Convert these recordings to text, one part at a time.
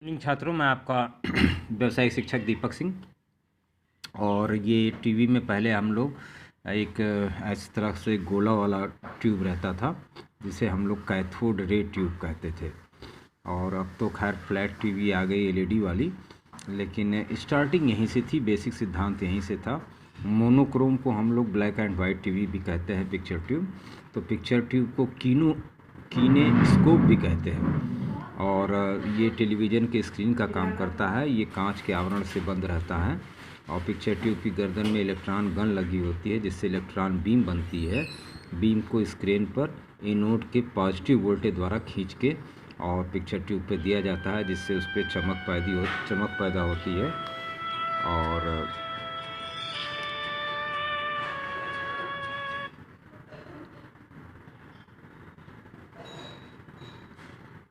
Morning छात्रों, मैं आपका व्यवसायिक शिक्षक दीपक सिंह। और ये टीवी में पहले हम लोग एक इस तरह से गोला वाला ट्यूब रहता था जिसे हम लोग कैथोड रे ट्यूब कहते थे। और अब तो खैर फ्लैट टीवी आ गई एलईडी वाली, लेकिन स्टार्टिंग यहीं से थी, बेसिक सिद्धांत यहीं से था। मोनोक्रोम को हम लोग ब्लैक एंड वाइट टीवी भी कहते हैं, पिक्चर ट्यूब। तो पिक्चर ट्यूब को कीनेस्कोप भी कहते हैं। और ये टेलीविज़न के स्क्रीन का काम करता है। ये कांच के आवरण से बंद रहता है और पिक्चर ट्यूब की गर्दन में इलेक्ट्रॉन गन लगी होती है जिससे इलेक्ट्रॉन बीम बनती है। बीम को स्क्रीन पर एनोड के पॉजिटिव वोल्टेज द्वारा खींच के और पिक्चर ट्यूब पे दिया जाता है जिससे उस पर चमक पैदा होती है। और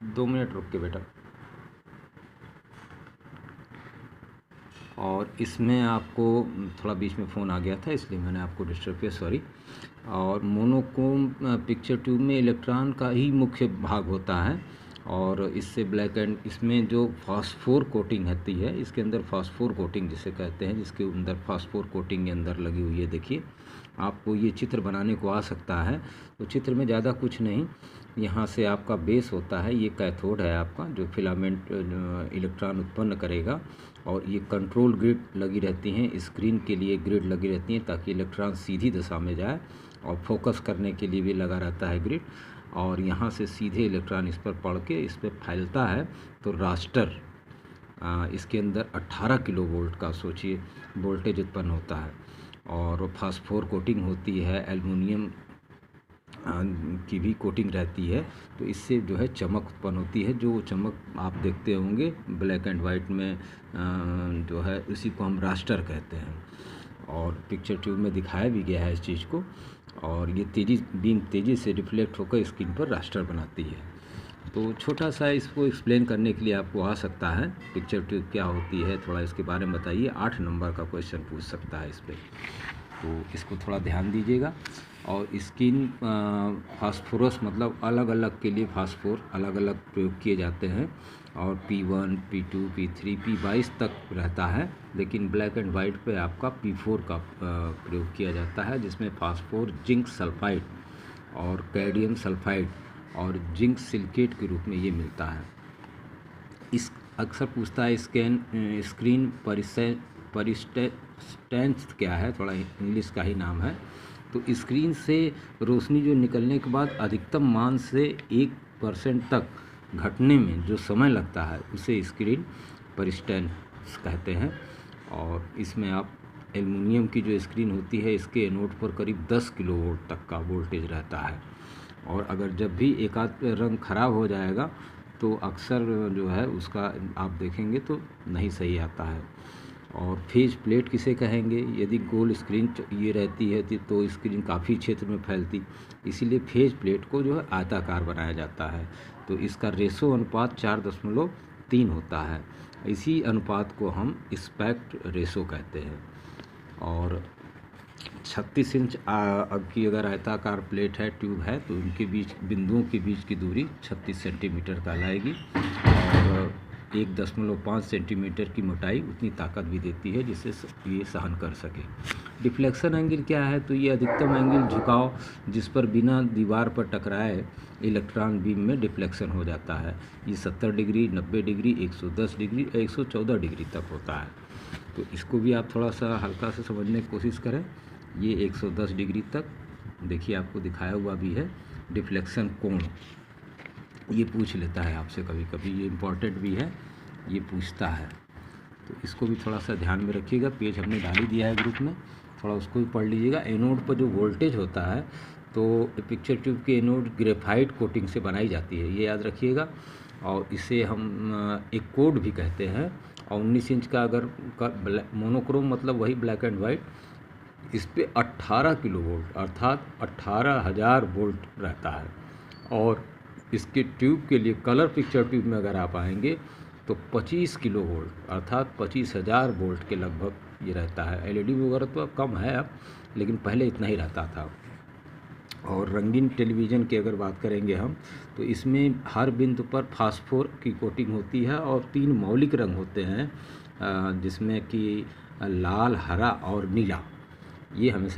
2 मिनट रुक के बेटा। और इसमें आपको थोड़ा बीच में फ़ोन आ गया था इसलिए मैंने आपको डिस्टर्ब किया, सॉरी। और मोनोक्रोम पिक्चर ट्यूब में इलेक्ट्रॉन का ही मुख्य भाग होता है और इससे ब्लैक एंड इसमें जो फास्फोर कोटिंग होती है, इसके अंदर फास्फोर कोटिंग जिसे कहते हैं, जिसके अंदर फास्फोर कोटिंग के अंदर लगी हुई है। देखिए, आपको ये चित्र बनाने को आ सकता है। तो चित्र में ज़्यादा कुछ नहीं, यहाँ से आपका बेस होता है, ये कैथोड है आपका जो फिलामेंट इलेक्ट्रॉन उत्पन्न करेगा। और ये कंट्रोल ग्रिड लगी रहती हैं, स्क्रीन के लिए ग्रिड लगी रहती हैं ताकि इलेक्ट्रॉन सीधी दिशा में जाए, और फोकस करने के लिए भी लगा रहता है ग्रिड। और यहाँ से सीधे इलेक्ट्रॉन इस पर पड़ के इस पर फैलता है। तो रास्टर इसके अंदर 18 किलो वोल्ट का सोचिए वोल्टेज उत्पन्न होता है। और फास्फोर कोटिंग होती है, एल्युमिनियम की भी कोटिंग रहती है। तो इससे जो है चमक उत्पन्न होती है, जो चमक आप देखते होंगे ब्लैक एंड वाइट में जो है उसी को हम रास्टर कहते हैं। और पिक्चर ट्यूब में दिखाया भी गया है इस चीज़ को। और ये बीम तेज़ी से रिफ्लेक्ट होकर स्क्रीन पर रास्टर बनाती है। तो छोटा सा इसको एक्सप्लेन करने के लिए आपको आ सकता है पिक्चर ट्यूब क्या होती है, थोड़ा इसके बारे में बताइए। 8 नंबर का क्वेश्चन पूछ सकता है इस पर, तो इसको थोड़ा ध्यान दीजिएगा। और स्क्रीन फास्फोरस मतलब अलग अलग के लिए फास्फोर अलग अलग प्रयोग किए जाते हैं। और P1, P2, P3, P22 तक रहता है, लेकिन ब्लैक एंड वाइट पे आपका P4 का प्रयोग किया जाता है, जिसमें फास्फोर जिंक सल्फाइड और कैडमियम सल्फाइड और जिंक सिलिकेट के रूप में ये मिलता है। इस अक्सर पूछता है स्क्रीन परिस्टेंस क्या है, थोड़ा इंग्लिश का ही नाम है। तो स्क्रीन से रोशनी जो निकलने के बाद अधिकतम मान से 1% तक घटने में जो समय लगता है उसे स्क्रीन परिस्टेंस कहते हैं। और इसमें आप एल्युमिनियम की जो स्क्रीन होती है, इसके एनोड पर करीब 10 किलो वोल्ट तक का वोल्टेज रहता है। और अगर जब भी एक आध रंग ख़राब हो जाएगा तो अक्सर जो है उसका आप देखेंगे तो नहीं सही आता है। और फेज प्लेट किसे कहेंगे? यदि गोल स्क्रीन ये रहती है तो स्क्रीन काफ़ी क्षेत्र में फैलती, इसीलिए फेज प्लेट को जो है आयताकार बनाया जाता है। तो इसका रेशो अनुपात 4.3 होता है। इसी अनुपात को हम स्पेक्ट रेशो कहते हैं। और 36 इंच की अगर आयताकार प्लेट है, ट्यूब है, तो उनके बीच बिंदुओं के बीच की दूरी 36 सेंटीमीटर कहलाएगी। और 1.5 सेंटीमीटर की मोटाई उतनी ताकत भी देती है जिससे ये सहन कर सके। डिफ्लेक्शन एंगल क्या है? तो ये अधिकतम एंगल झुकाव जिस पर बिना दीवार पर टकराए इलेक्ट्रॉन बीम में डिफ्लेक्शन हो जाता है। ये 70 डिग्री, 90 डिग्री, 110 डिग्री, 114 डिग्री तक होता है। तो इसको भी आप थोड़ा सा हल्का से समझने की कोशिश करें। ये 110 डिग्री तक देखिए आपको दिखाया हुआ भी है। डिफ्लेक्शन कोण ये पूछ लेता है आपसे कभी कभी, ये इम्पॉर्टेंट भी है, ये पूछता है। तो इसको भी थोड़ा सा ध्यान में रखिएगा। पेज हमने डाल ही दिया है ग्रुप में, थोड़ा उसको भी पढ़ लीजिएगा। एनोड पर जो वोल्टेज होता है, तो पिक्चर ट्यूब की एनोड ग्रेफाइट कोटिंग से बनाई जाती है, ये याद रखिएगा। और इसे हम एक कोड भी कहते हैं। और 19 इंच का अगर मोनोक्रोम मतलब वही ब्लैक एंड वाइट, इस पे 18 किलो वोल्ट अर्थात 18,000 वोल्ट रहता है। और इसके ट्यूब के लिए कलर पिक्चर ट्यूब में अगर आप आएंगे तो 25 किलो वोल्ट अर्थात 25,000 वोल्ट के लगभग ये रहता है। एलईडी वगैरह तो कम है अब, लेकिन पहले इतना ही रहता था। और रंगीन टेलीविज़न की अगर बात करेंगे हम, तो इसमें हर बिंदु पर फास्फोर की कोटिंग होती है और 3 मौलिक रंग होते हैं, जिसमें कि लाल, हरा और नीला। ये हमेशा